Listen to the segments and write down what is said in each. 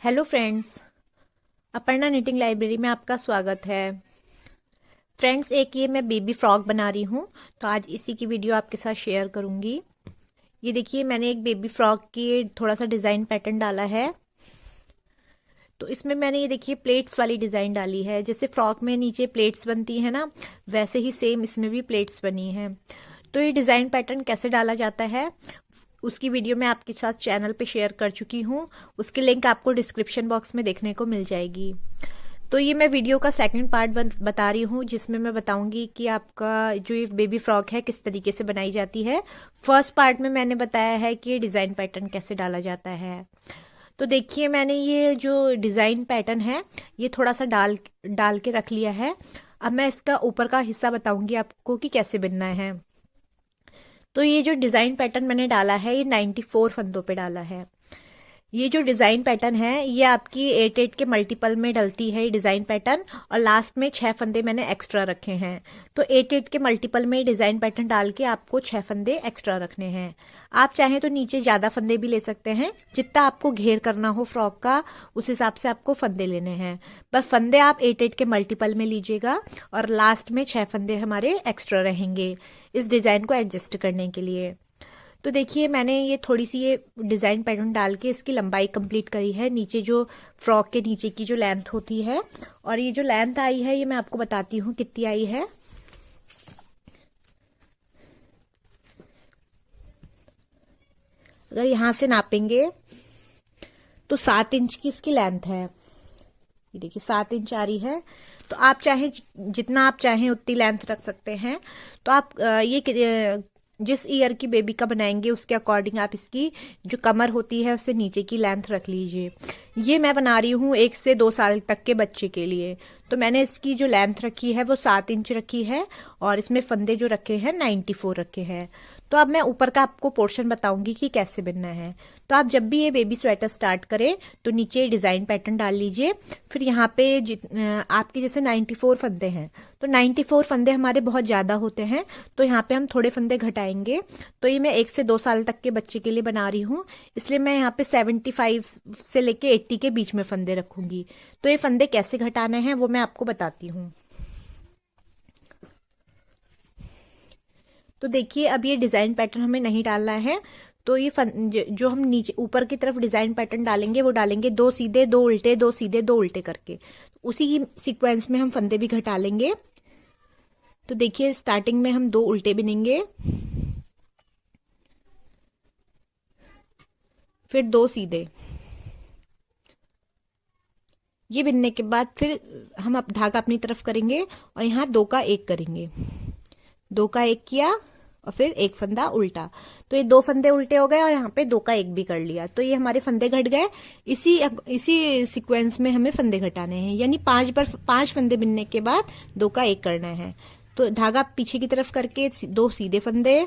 Hello friends, Aparna knitting library में आपका स्वागत है। फ्रेंड्स, एक ये मैं बेबी फ्रॉक बना रही हूँ, तो आज इसी की वीडियो आपके साथ शेयर करूँगी। ये देखिए, मैंने एक बेबी फ्रॉक की थोड़ा सा डिज़ाइन पैटर्न डाला है। तो इसमें मैंने ये देखिए प्लेट्स वाली डिज़ाइन डाली है। जैसे फ्रॉक में नीचे प्लेट्स बनती है ना, वैसे ही सेम इसमें भी प्लेट्स बनी है। तो ये डिज़ाइन पैटर्न कैसे डाला जाता है उसकी वीडियो मैं आपके साथ चैनल पे शेयर कर चुकी हूँ। उसकी लिंक आपको डिस्क्रिप्शन बॉक्स में देखने को मिल जाएगी। तो ये मैं वीडियो का सेकंड पार्ट बता रही हूँ, जिसमें मैं बताऊंगी कि आपका जो ये बेबी फ्रॉक है किस तरीके से बनाई जाती है। फर्स्ट पार्ट में मैंने बताया है कि ये डिज़ाइन पैटर्न कैसे डाला जाता है। तो देखिए, मैंने ये जो डिज़ाइन पैटर्न है ये थोड़ा सा डाल के रख लिया है। अब मैं इसका ऊपर का हिस्सा बताऊंगी आपको कि कैसे बनना है। तो ये जो डिज़ाइन पैटर्न मैंने डाला है ये 94 फंदों पे डाला है। ये जो डिज़ाइन पैटर्न है ये आपकी 8 के मल्टीपल में डलती है ये डिज़ाइन पैटर्न, और लास्ट में 6 फंदे मैंने एक्स्ट्रा रखे हैं। तो 8 के मल्टीपल में डिज़ाइन पैटर्न डाल के आपको 6 फंदे एक्स्ट्रा रखने हैं। आप चाहें तो नीचे ज़्यादा फंदे भी ले सकते हैं, जितना आपको घेर करना हो फ्रॉक का उस हिसाब से आपको फंदे लेने हैं। पर फंदे आप 8 के मल्टीपल में लीजिएगा, और लास्ट में 6 फंदे हमारे एक्स्ट्रा रहेंगे इस डिज़ाइन को एडजस्ट करने के लिए। तो देखिए, मैंने ये थोड़ी सी ये डिज़ाइन पैटर्न डाल के इसकी लंबाई कंप्लीट करी है, नीचे जो फ्रॉक के नीचे की जो लेंथ होती है। और ये जो लेंथ आई है ये मैं आपको बताती हूँ कितनी आई है। अगर यहां से नापेंगे तो 7 इंच की इसकी लेंथ है। ये देखिए 7 इंच आ रही है। तो आप चाहे जितना आप चाहें उतनी लेंथ रख सकते हैं। तो आप ये जिस ईयर की बेबी का बनाएंगे उसके अकॉर्डिंग आप इसकी जो कमर होती है उससे नीचे की लेंथ रख लीजिए। ये मैं बना रही हूँ 1 से 2 साल तक के बच्चे के लिए। तो मैंने इसकी जो लेंथ रखी है वो 7 इंच रखी है, और इसमें फंदे जो रखे हैं 94 रखे हैं। तो अब मैं ऊपर का आपको पोर्शन बताऊंगी कि कैसे बनना है। तो आप जब भी ये बेबी स्वेटर स्टार्ट करें तो नीचे डिज़ाइन पैटर्न डाल लीजिए। फिर यहाँ पे आपके जैसे 94 फंदे हैं, तो 94 फंदे हमारे बहुत ज़्यादा होते हैं, तो यहाँ पे हम थोड़े फंदे घटाएंगे। तो ये मैं 1 से 2 साल तक के बच्चे के लिए बना रही हूँ, इसलिए मैं यहाँ पे 75 से लेके 80 के बीच में फंदे रखूंगी। तो ये फंदे कैसे घटाने हैं वो मैं आपको बताती हूँ। तो देखिए, अब ये डिज़ाइन पैटर्न हमें नहीं डालना है। तो ये जो हम नीचे ऊपर की तरफ डिज़ाइन पैटर्न डालेंगे वो डालेंगे 2 सीधे 2 उल्टे 2 सीधे 2 उल्टे करके। उसी ही सीक्वेंस में हम फंदे भी घटा लेंगे। तो देखिए, स्टार्टिंग में हम 2 उल्टे बिनेंगे, फिर 2 सीधे। ये बिनने के बाद फिर हम अब धागा अपनी तरफ करेंगे और यहाँ 2 का 1 करेंगे। 2 का 1 किया और फिर 1 फंदा उल्टा। तो ये 2 फंदे उल्टे हो गए और यहाँ पे 2 का 1 भी कर लिया। तो ये हमारे फंदे घट गए। इसी सीक्वेंस में हमें फंदे घटाने हैं, यानी 5 फंदे बिनने के बाद 2 का 1 करना है। तो धागा पीछे की तरफ करके 2 सीधे फंदे,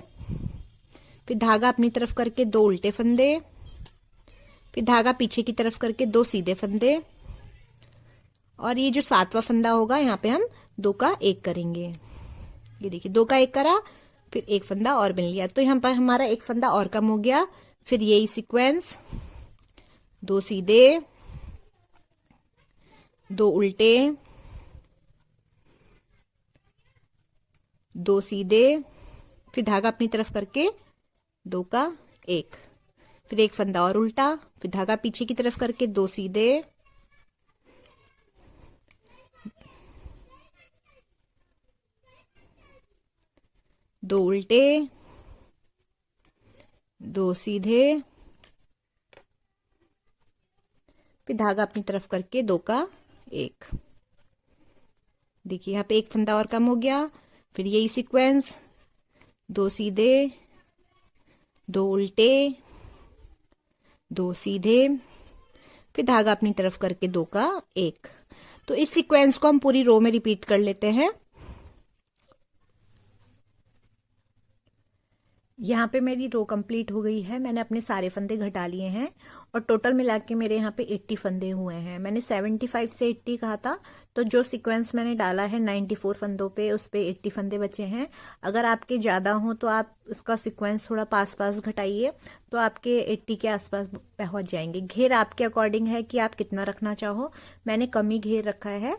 फिर धागा अपनी तरफ करके 2 उल्टे फंदे, फिर धागा पीछे की तरफ करके 2 सीधे फंदे, और ये जो 7वां फंदा होगा यहाँ पे हम 2 का 1 करेंगे। ये देखिए 2 का 1 करा, फिर 1 फंदा और बिन लिया। तो यहाँ पर हमारा 1 फंदा और कम हो गया। फिर यही सीक्वेंस, 2 सीधे 2 उल्टे 2 सीधे, फिर धागा अपनी तरफ करके 2 का 1, फिर 1 फंदा और उल्टा, फिर धागा पीछे की तरफ करके 2 सीधे 2 उल्टे 2 सीधे, फिर धागा अपनी तरफ करके 2 का 1। देखिए यहाँ पे 1 फंदा और कम हो गया। फिर यही सीक्वेंस, 2 सीधे 2 उल्टे 2 सीधे, फिर धागा अपनी तरफ करके 2 का 1। तो इस सीक्वेंस को हम पूरी रो में रिपीट कर लेते हैं। यहाँ पे मेरी रो कंप्लीट हो गई है। मैंने अपने सारे फंदे घटा लिए हैं और टोटल मिला के मेरे यहाँ पे 80 फंदे हुए हैं। मैंने 75 से 80 कहा था, तो जो सीक्वेंस मैंने डाला है 94 फंदों पे, उस पे 80 फंदे बचे हैं। अगर आपके ज़्यादा हो तो आप उसका सीक्वेंस थोड़ा पास पास घटाइए, तो आपके 80 के आसपास पहुंच जाएंगे। घेर आपके अकॉर्डिंग है कि आप कितना रखना चाहो, मैंने कम ही घेर रखा है।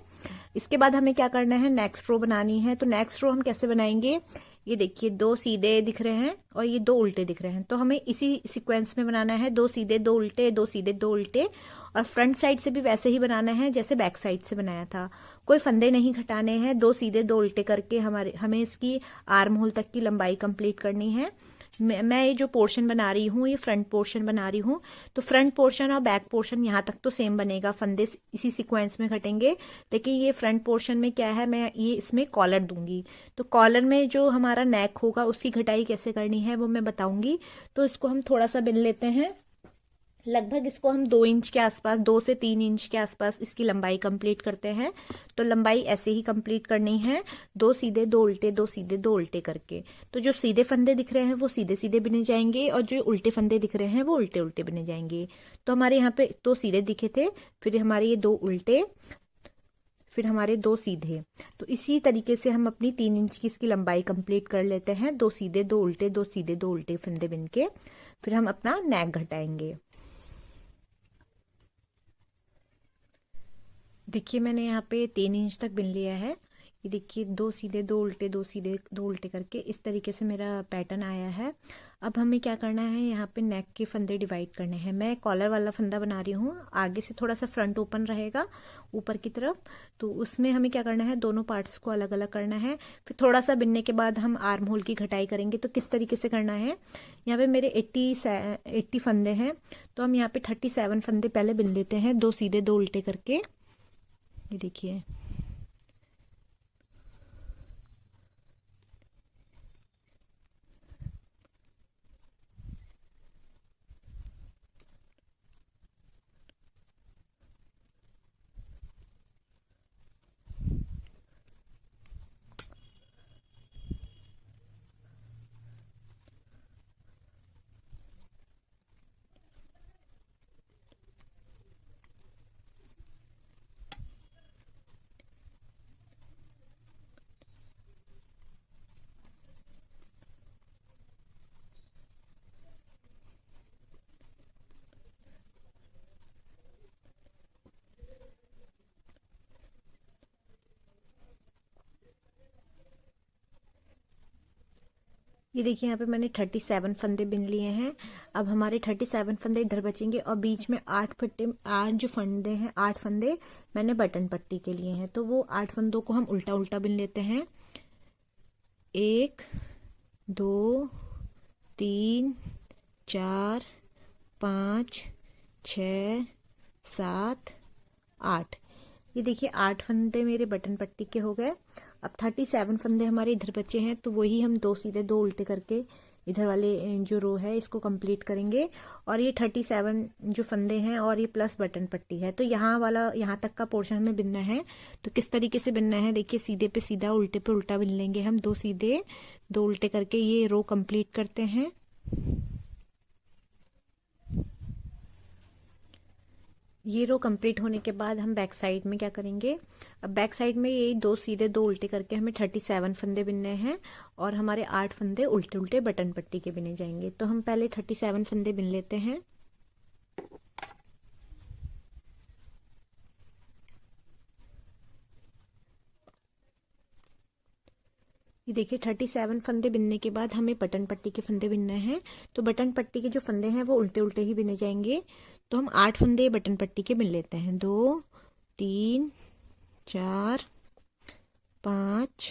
इसके बाद हमें क्या करना है, नेक्स्ट रो बनानी है। तो नेक्स्ट रो हम कैसे बनाएंगे, ये देखिए 2 सीधे दिख रहे हैं और ये 2 उल्टे दिख रहे हैं, तो हमें इसी सीक्वेंस में बनाना है। 2 सीधे 2 उल्टे, 2 सीधे 2 उल्टे, और फ्रंट साइड से भी वैसे ही बनाना है जैसे बैक साइड से बनाया था। कोई फंदे नहीं घटाने हैं। 2 सीधे 2 उल्टे करके हमें इसकी आर्म होल तक की लंबाई कंप्लीट करनी है। मैं ये जो पोर्शन बना रही हूँ, ये फ्रंट पोर्शन बना रही हूँ, तो फ्रंट पोर्शन और बैक पोर्शन यहाँ तक तो सेम बनेगा, फंदे इसी सीक्वेंस में घटेंगे। लेकिन ये फ्रंट पोर्शन में क्या है, मैं ये इसमें कॉलर दूंगी। तो कॉलर में जो हमारा नेक होगा उसकी घटाई कैसे करनी है वो मैं बताऊंगी। तो इसको हम थोड़ा सा बिन लेते हैं। लगभग इसको हम 2 इंच के आसपास, 2 से 3 इंच के आसपास इसकी लंबाई कंप्लीट करते हैं। तो लंबाई ऐसे ही कंप्लीट करनी है, 2 सीधे 2 उल्टे, 2 सीधे 2 उल्टे करके। तो जो सीधे फंदे दिख रहे हैं वो सीधे सीधे बिने जाएंगे और जो उल्टे फंदे दिख रहे हैं वो उल्टे उल्टे बिने जाएंगे। तो हमारे यहाँ पे 2 सीधे दिखे थे, फिर हमारे ये 2 उल्टे, फिर हमारे 2 सीधे। तो इसी तरीके से हम अपनी 3 इंच की इसकी लंबाई कंप्लीट कर लेते हैं। 2 सीधे 2 उल्टे, 2 सीधे 2 उल्टे फंदे बिन के फिर हम अपना नेक घटाएंगे। देखिए मैंने यहाँ पे 3 इंच तक बिन लिया है। ये देखिए 2 सीधे 2 उल्टे, 2 सीधे 2 उल्टे करके इस तरीके से मेरा पैटर्न आया है। अब हमें क्या करना है, यहाँ पे नेक के फंदे डिवाइड करने हैं। मैं कॉलर वाला फंदा बना रही हूँ, आगे से थोड़ा सा फ्रंट ओपन रहेगा ऊपर की तरफ। तो उसमें हमें क्या करना है, दोनों पार्ट्स को अलग अलग करना है। फिर थोड़ा सा बिनने के बाद हम आर्म होल की घटाई करेंगे। तो किस तरीके से करना है, यहाँ पे मेरे 80 फंदे हैं, तो हम यहाँ पे 37 फंदे पहले बिन लेते हैं, 2 सीधे 2 उल्टे करके। ये देखिए ये देखिए यहाँ पे मैंने 37 फंदे बिन लिए हैं। अब हमारे 37 फंदे इधर बचेंगे और बीच में 8 जो फंदे हैं, 8 फंदे मैंने बटन पट्टी के लिए हैं। तो वो 8 फंदों को हम उल्टा उल्टा बिन लेते हैं। 1 2 3 4 5 6 7 8। ये देखिए 8 फंदे मेरे बटन पट्टी के हो गए। अब 37 फंदे हमारे इधर बचे हैं, तो वही हम 2 सीधे 2 उल्टे करके इधर वाले जो रो है इसको कंप्लीट करेंगे। और ये 37 जो फंदे हैं और ये प्लस बटन पट्टी है, तो यहाँ वाला, यहाँ तक का पोर्शन हमें बिनना है। तो किस तरीके से बिनना है, देखिए सीधे पे सीधा, उल्टे पे उल्टा बिन लेंगे हम। 2 सीधे 2 उल्टे करके ये रो कंप्लीट करते हैं। ये रो कंप्लीट होने के बाद हम बैक साइड में क्या करेंगे, अब बैक साइड में यही 2 सीधे 2 उल्टे करके हमें 37 फंदे बिनने हैं और हमारे 8 फंदे उल्टे उल्टे बटन पट्टी के बिने जाएंगे। तो हम पहले 37 फंदे बिन लेते हैं। ये देखिए 37 फंदे बिनने के बाद हमें बटन पट्टी के फंदे बिनने हैं। तो बटन पट्टी के जो फंदे हैं वो उल्टे उल्टे ही बिने जाएंगे। तो हम 8 फंदे बटन पट्टी के बिन लेते हैं। 2 3 4 5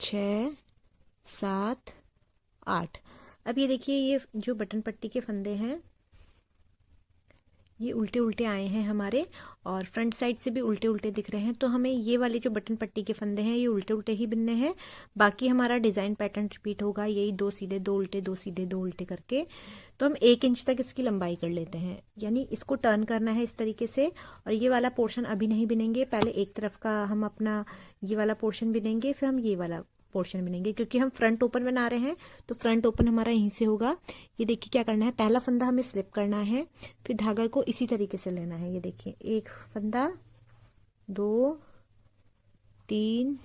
6 7 8। अब ये देखिए ये जो बटन पट्टी के फंदे हैं ये उल्टे उल्टे आए हैं हमारे, और फ्रंट साइड से भी उल्टे उल्टे दिख रहे हैं। तो हमें ये वाले जो बटन पट्टी के फंदे हैं ये उल्टे उल्टे ही बिनने हैं। बाकी हमारा डिजाइन पैटर्न रिपीट होगा, यही 2 सीधे 2 उल्टे, 2 सीधे 2 उल्टे करके। तो हम 1 इंच तक इसकी लंबाई कर लेते हैं, यानी इसको टर्न करना है इस तरीके से। और ये वाला पोर्शन अभी नहीं बिनेंगे, पहले एक तरफ का हम अपना ये वाला पोर्शन बिनेंगे, फिर हम ये वाला पोर्शन बिनेंगे, क्योंकि हम फ्रंट ओपन बना रहे हैं तो फ्रंट ओपन हमारा यहीं से होगा। ये देखिए क्या करना है, पहला फंदा हमें स्लिप करना है, फिर धागा को इसी तरीके से लेना है। ये देखिए, एक फंदा, 2, 3,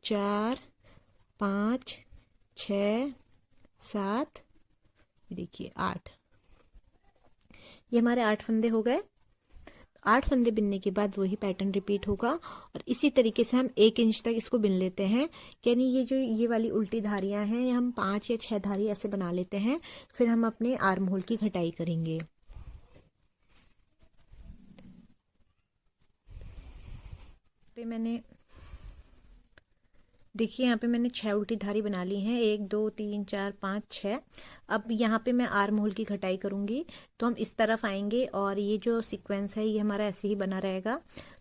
4, 5, 6, 7, ये देखिए 8। ये हमारे 8 फंदे हो गए। 8 फंदे बिनने के बाद वही पैटर्न रिपीट होगा और इसी तरीके से हम 1 इंच तक इसको बिन लेते हैं। यानी ये जो ये वाली उल्टी धारियां हैं, हम 5 या 6 धारी ऐसे बना लेते हैं। फिर हम अपने आर्म होल की घटाई करेंगे। पे मैंने देखिए, यहाँ पे मैंने 6 उल्टी धारी बना ली हैं, 1, 2, 3, 4, 5, 6। अब यहाँ पे मैं आर्म होल की घटाई करूंगी, तो हम इस तरफ आएंगे और ये जो सीक्वेंस है ये हमारा ऐसे ही बना रहेगा।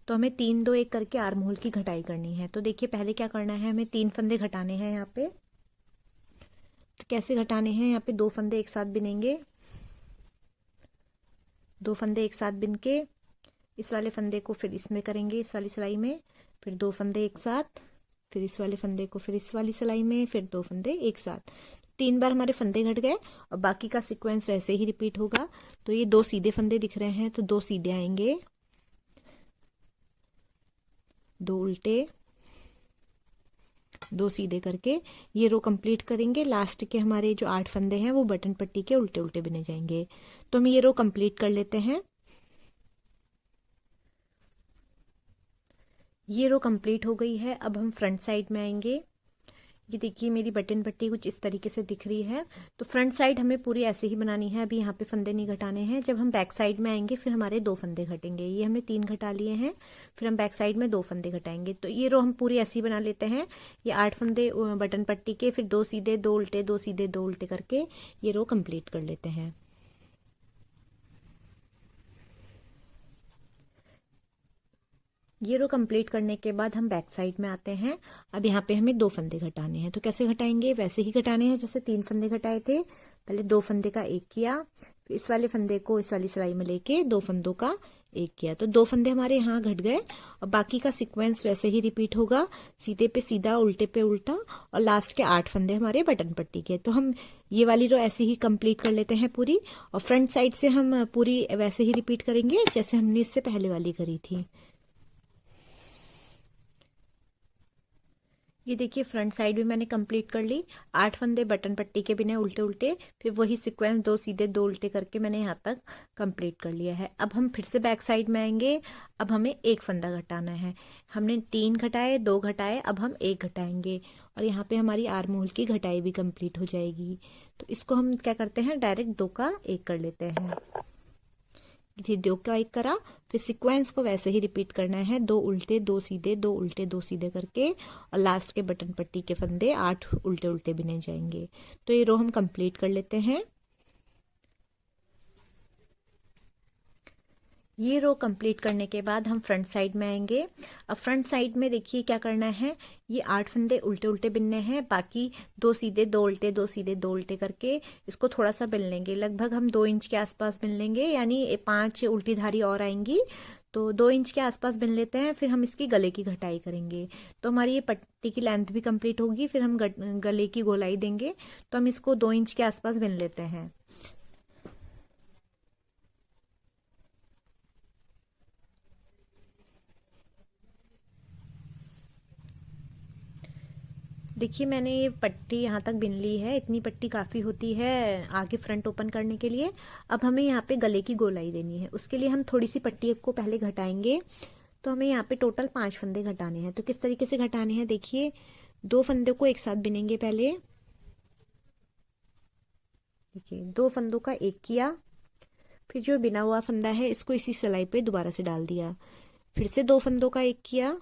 तो हमें 3, 2, 1 करके आर्म होल की घटाई करनी है। तो देखिए, पहले क्या करना है, हमें 3 फंदे घटाने हैं यहाँ पे। तो कैसे घटाने हैं, यहाँ पे 2 फंदे एक साथ बिनेंगे, 2 फंदे एक साथ बिन के इस वाले फंदे को फिर इसमें करेंगे, इस वाली सिलाई में, फिर 2 फंदे एक साथ, फिर इस वाले फंदे को फिर इस वाली सिलाई में, फिर 2 फंदे एक साथ। 3 बार हमारे फंदे घट गए और बाकी का सीक्वेंस वैसे ही रिपीट होगा। तो ये 2 सीधे फंदे दिख रहे हैं, तो 2 सीधे आएंगे, 2 उल्टे, 2 सीधे करके ये रो कंप्लीट करेंगे। लास्ट के हमारे जो 8 फंदे हैं वो बटन पट्टी के उल्टे उल्टे बिने जाएंगे। तो हम ये रो कंप्लीट कर लेते हैं। ये रो कंप्लीट हो गई है। अब हम फ्रंट साइड में आएंगे। ये देखिए, मेरी बटन पट्टी कुछ इस तरीके से दिख रही है। तो फ्रंट साइड हमें पूरी ऐसे ही बनानी है। अभी यहाँ पे फंदे नहीं घटाने हैं। जब हम बैक साइड में आएंगे फिर हमारे 2 फंदे घटेंगे। ये हमने 3 घटा लिए हैं, फिर हम बैक साइड में 2 फंदे घटाएंगे। तो ये रो हम पूरी ऐसी बना लेते हैं। ये 8 फंदे बटन पट्टी के, फिर 2 सीधे, 2 उल्टे, 2 सीधे, 2 उल्टे करके ये रो कंप्लीट कर लेते हैं। ये रो कंप्लीट करने के बाद हम बैक साइड में आते हैं। अब यहाँ पे हमें 2 फंदे घटाने हैं। तो कैसे घटाएंगे, वैसे ही घटाने हैं जैसे 3 फंदे घटाए थे। पहले 2 फंदे का 1 किया, फिर इस वाले फंदे को इस वाली सिलाई में लेके 2 फंदों का 1 किया। तो 2 फंदे हमारे यहाँ घट गए और बाकी का सीक्वेंस वैसे ही रिपीट होगा, सीधे पे सीधा, उल्टे पे उल्टा, और लास्ट के 8 फंदे हमारे बटन पट्टी के। तो हम ये वाली रो ऐसे ही कंप्लीट कर लेते हैं पूरी, और फ्रंट साइड से हम पूरी वैसे ही रिपीट करेंगे जैसे हमने इससे पहले वाली करी थी। ये देखिए, फ्रंट साइड भी मैंने कंप्लीट कर ली। 8 फंदे बटन पट्टी के बिने उल्टे उल्टे, फिर वही सीक्वेंस 2 सीधे 2 उल्टे करके मैंने यहाँ तक कंप्लीट कर लिया है। अब हम फिर से बैक साइड में आएंगे। अब हमें 1 फंदा घटाना है। हमने 3 घटाए, 2 घटाए, अब हम 1 घटाएंगे और यहाँ पे हमारी आर्म होल की घटाई भी कंप्लीट हो जाएगी। तो इसको हम क्या करते हैं, डायरेक्ट 2 का 1 कर लेते हैं। 2 का 1 करा, फिर सीक्वेंस को वैसे ही रिपीट करना है, 2 उल्टे, 2 सीधे, 2 उल्टे, 2 सीधे करके, और लास्ट के बटन पट्टी के फंदे 8 उल्टे उल्टे बिने जाएंगे। तो ये रो हम कंप्लीट कर लेते हैं। ये रो कंप्लीट करने के बाद हम फ्रंट साइड में आएंगे। अब फ्रंट साइड में देखिए क्या करना है, ये 8 फंदे उल्टे उल्टे बिनने हैं, बाकी 2 सीधे, 2 उल्टे, 2 सीधे, 2 उल्टे करके इसको थोड़ा सा बिन लेंगे। लगभग हम 2 इंच के आसपास बिन लेंगे, यानी 5 उल्टी धारी और आएंगी। तो 2 इंच के आसपास बिन लेते हैं। फिर हम इसकी गले की घटाई करेंगे। तो हमारी ये पट्टी की लेंथ भी कंप्लीट होगी। फिर हम गले की गोलाई देंगे। तो हम इसको 2 इंच के आसपास बिन लेते हैं। देखिए, मैंने ये पट्टी यहाँ तक बिन ली है। इतनी पट्टी काफ़ी होती है आगे फ्रंट ओपन करने के लिए। अब हमें यहाँ पे गले की गोलाई देनी है। उसके लिए हम थोड़ी सी पट्टी को पहले घटाएंगे। तो हमें यहाँ पे टोटल 5 फंदे घटाने हैं। तो किस तरीके से घटाने हैं, देखिए, 2 फंदे को एक साथ बिनेंगे पहले। देखिए, 2 फंदों का 1 किया, फिर जो बिना हुआ फंदा है इसको इसी सिलाई पे दोबारा से डाल दिया, फिर से 2 फंदों का 1 किया।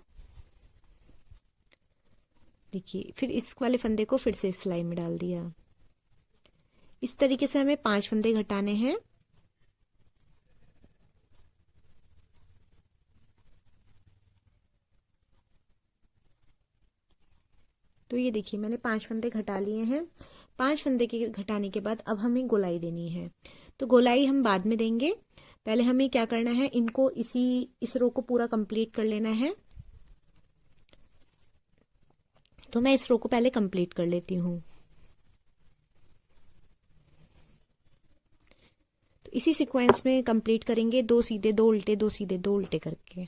देखिए, फिर इस वाले फंदे को फिर से इस सिलाई में डाल दिया। इस तरीके से हमें 5 फंदे घटाने हैं। तो ये देखिए, मैंने 5 फंदे घटा लिए हैं। 5 फंदे के घटाने के बाद अब हमें गोलाई देनी है। तो गोलाई हम बाद में देंगे। पहले हमें क्या करना है, इनको इस रो को पूरा कंप्लीट कर लेना है। तो मैं इस रो को पहले कंप्लीट कर लेती हूँ। तो इसी सीक्वेंस में कंप्लीट करेंगे, 2 सीधे 2 उल्टे, 2 सीधे 2 उल्टे करके।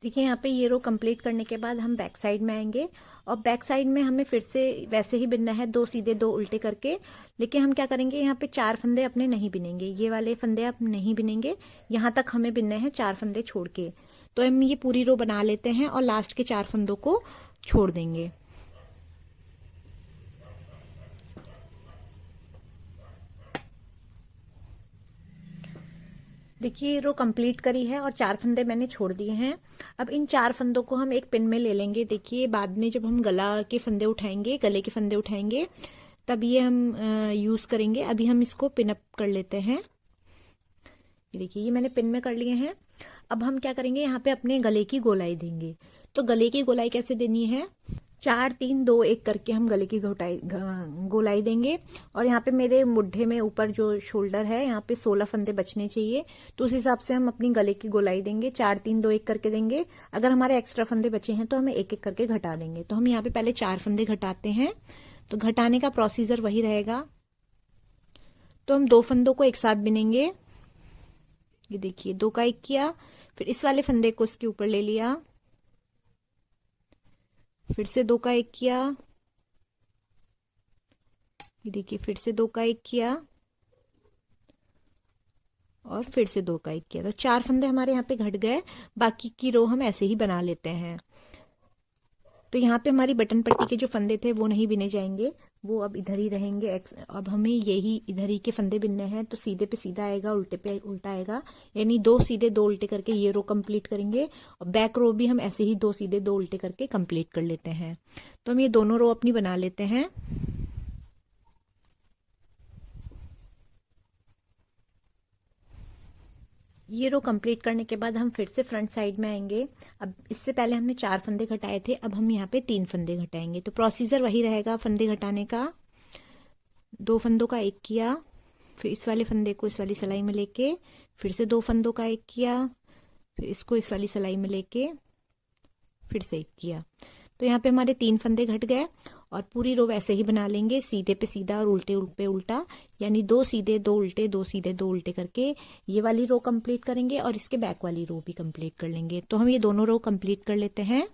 देखिए यहाँ पे ये रो कंप्लीट करने के बाद हम बैक साइड में आएंगे, और बैक साइड में हमें फिर से वैसे ही बिनना है, 2 सीधे 2 उल्टे करके। लेकिन हम क्या करेंगे, यहाँ पे 4 फंदे अपने नहीं बिनेंगे, ये वाले फंदे आप नहीं बिनेंगे, यहाँ तक हमें बिनने हैं 4 फंदे छोड़ के। तो हम ये पूरी रो बना लेते हैं और लास्ट के 4 फंदों को छोड़ देंगे। देखिए रो कंप्लीट करी है और 4 फंदे मैंने छोड़ दिए हैं। अब इन 4 फंदों को हम एक पिन में ले लेंगे। देखिए बाद में जब हम गला के फंदे उठाएंगे, गले के फंदे उठाएंगे, तब ये हम यूज करेंगे। अभी हम इसको पिन अप कर लेते हैं। ये देखिए ये मैंने पिन में कर लिए हैं। अब हम क्या करेंगे, यहाँ पे अपने गले की गोलाई देंगे। तो गले की गोलाई कैसे देनी है, 4 3 2 1 करके हम गले की गोलाई देंगे। और यहाँ पे मेरे मुड्ढे में ऊपर जो शोल्डर है, यहाँ पे 16 फंदे बचने चाहिए, तो उस हिसाब से हम अपनी गले की गोलाई देंगे। 4 3 2 1 करके देंगे। अगर हमारे एक्स्ट्रा फंदे बचे हैं तो हमें एक एक करके घटा देंगे। तो हम यहाँ पे पहले 4 फंदे घटाते हैं। तो घटाने का प्रोसीजर वही रहेगा। तो हम 2 फंदों को एक साथ बिनेंगे। ये देखिए 2 का 1 किया, फिर इस वाले फंदे को इसके ऊपर ले लिया, फिर से 2 का 1 किया, ये देखिए फिर से 2 का 1 किया, और फिर से 2 का 1 किया। तो 4 फंदे हमारे यहाँ पे घट गए। बाकी की रो हम ऐसे ही बना लेते हैं। तो यहाँ पे हमारी बटन पट्टी के जो फंदे थे वो नहीं बिने जाएंगे, वो अब इधर ही रहेंगे। अब हमें यही इधर ही के फंदे बिनने हैं। तो सीधे पे सीधा आएगा, उल्टे पे उल्टा आएगा, यानी 2 सीधे 2 उल्टे करके ये रो कंप्लीट करेंगे। और बैक रो भी हम ऐसे ही 2 सीधे 2 उल्टे करके कंप्लीट कर लेते हैं। तो हम ये दोनों रो अपनी बना लेते हैं। ये रो कंप्लीट करने के बाद हम फिर से फ्रंट साइड में आएंगे। अब इससे पहले हमने 4 फंदे घटाए थे, अब हम यहाँ पे 3 फंदे घटाएंगे। तो प्रोसीजर वही रहेगा फंदे घटाने का। 2 फंदों का 1 किया, फिर इस वाले फंदे को इस वाली सिलाई में लेके, फिर से 2 फंदों का 1 किया, फिर इसको इस वाली सिलाई में लेके, फिर से 1 किया। तो यहाँ पे हमारे 3 फंदे घट गए। और पूरी रो वैसे ही बना लेंगे, सीधे पे सीधा और उल्टे पे उल्टा, यानी 2 सीधे 2 उल्टे, 2 सीधे 2 उल्टे करके ये वाली रो कंप्लीट करेंगे और इसके बैक वाली रो भी कंप्लीट कर लेंगे। तो हम ये दोनों रो कंप्लीट कर लेते हैं।